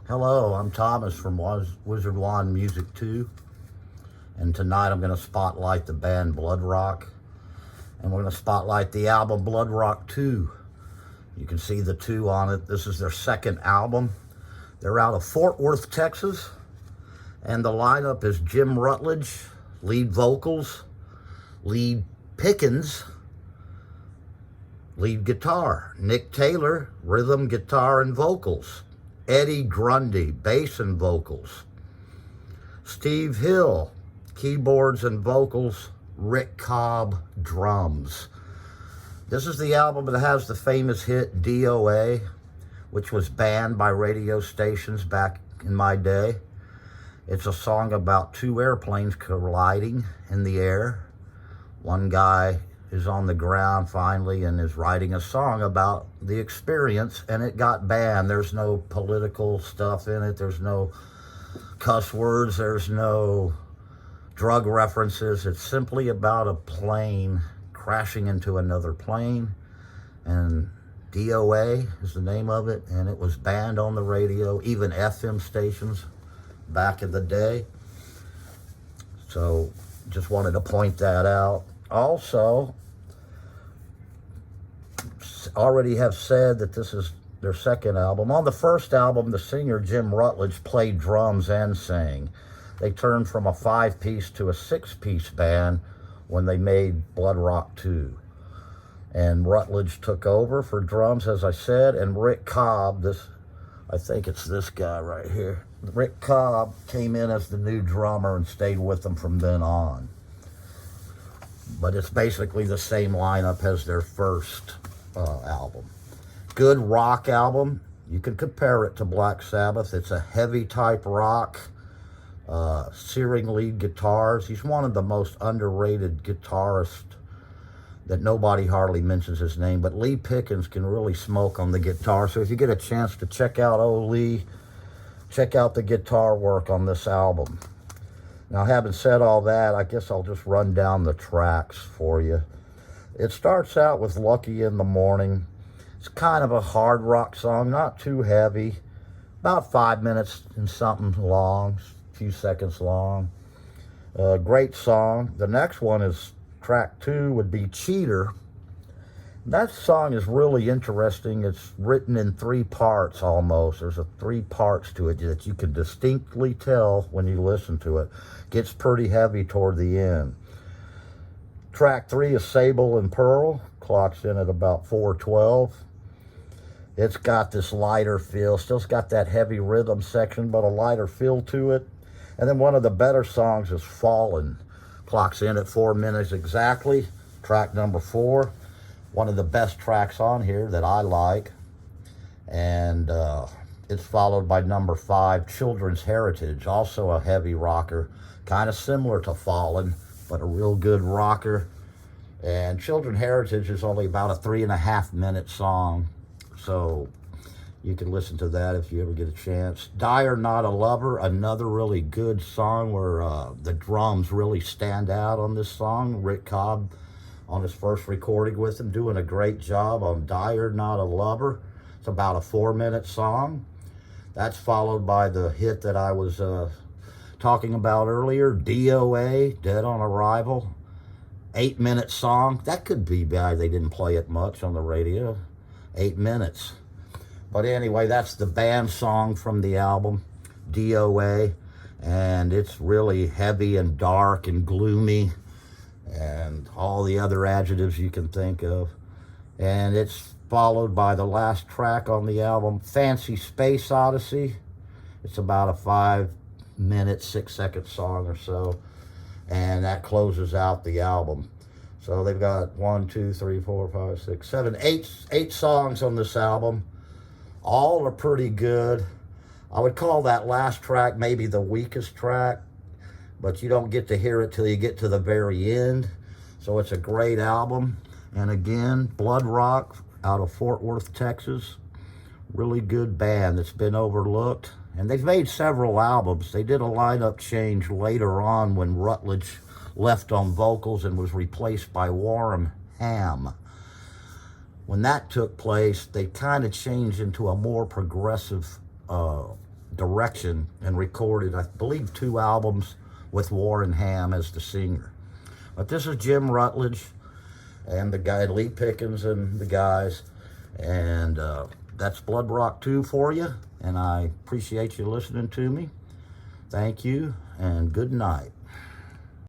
Hello, I'm Thomas from Wizard Wand Music 2, and tonight I'm going to spotlight the band Bloodrock, and we're going to spotlight the album Bloodrock 2. You can see the 2 on it. This is their second album. They're out of Fort Worth, Texas, and the lineup is Jim Rutledge, lead vocals, lead Pickens, lead guitar, Nick Taylor, rhythm, guitar, and vocals, Eddie Grundy, bass and vocals, Steve Hill, keyboards and vocals, Rick Cobb, drums. This is the album that has the famous hit D.O.A., which was banned by radio stations back in my day. It's a song about 2 airplanes colliding in the air. One guy is on the ground finally and is writing a song about the experience, and it got banned. There's no political stuff in it. There's no cuss words. There's no drug references. It's simply about a plane crashing into another plane, and D.O.A. is the name of it, and it was banned on the radio, even FM stations back in the day. So just wanted to point that out. Also, already have said that this is their second album. On the first album, the singer Jim Rutledge played drums and sang. They turned from a 5-piece to a 6-piece band when they made Bloodrock 2. And Rutledge took over for drums, as I said, and Rick Cobb, I think it's this guy right here. Rick Cobb came in as the new drummer and stayed with them from then on. But it's basically the same lineup as their first album. Good rock album. You can compare it to Black Sabbath. It's a heavy type rock, searing lead guitars. He's one of the most underrated guitarists that nobody hardly mentions his name, but Lee Pickens can really smoke on the guitar. So if you get a chance to check out Lee, check out the guitar work on this album. Now, having said all that, I guess I'll just run down the tracks for you. It starts out with Lucky in the Morning. It's kind of a hard rock song, not too heavy, about 5 minutes and something long, a few seconds long. Great song. The next one is track 2 would be Cheater. That song is really interesting. It's written in 3 parts almost. There's 3 parts to it that you can distinctly tell when you listen to it. Gets pretty heavy toward the end. Track 3 is Sable and Pearl. Clocks in at about 4:12. It's got this lighter feel. Still's got that heavy rhythm section, but a lighter feel to it. And then one of the better songs is Fallen. Clocks in at 4 minutes exactly. Track number 4. One of the best tracks on here that I like. And it's followed by number 5, Children's Heritage. Also a heavy rocker. Kind of similar to Fallen, but a real good rocker. And Children's Heritage is only about a 3.5 minute song. So you can listen to that if you ever get a chance. Die or Not a Lover, another really good song where the drums really stand out on this song. Rick Cobb on his first recording with him, doing a great job on Die or Not a Lover. It's about a 4-minute song. That's followed by the hit that I was talking about earlier, D.O.A., Dead on Arrival. 8-minute song. That could be bad. They didn't play it much on the radio. 8 minutes. But anyway, that's the band song from the album, D.O.A., and it's really heavy and dark and gloomy and all the other adjectives you can think of. And it's followed by the last track on the album, Fancy Space Odyssey. It's about a 5-minute, 6-second song or so, and that closes out the album. So they've got 1, 2, 3, 4, 5, 6, 7, 8 songs on this album. All are pretty good. I would call that last track maybe the weakest track, but you don't get to hear it till you get to the very end. So it's a great album. And again, Bloodrock out of Fort Worth, Texas. Really good band that's been overlooked. And they've made several albums. They did a lineup change later on when Rutledge left on vocals and was replaced by Warren Ham. When that took place, they kind of changed into a more progressive direction and recorded, I believe, 2 albums with Warren Ham as the singer. But this is Jim Rutledge and the guy Lee Pickens and the guys, and that's Bloodrock 2 for you, and I appreciate you listening to me. Thank you, and good night.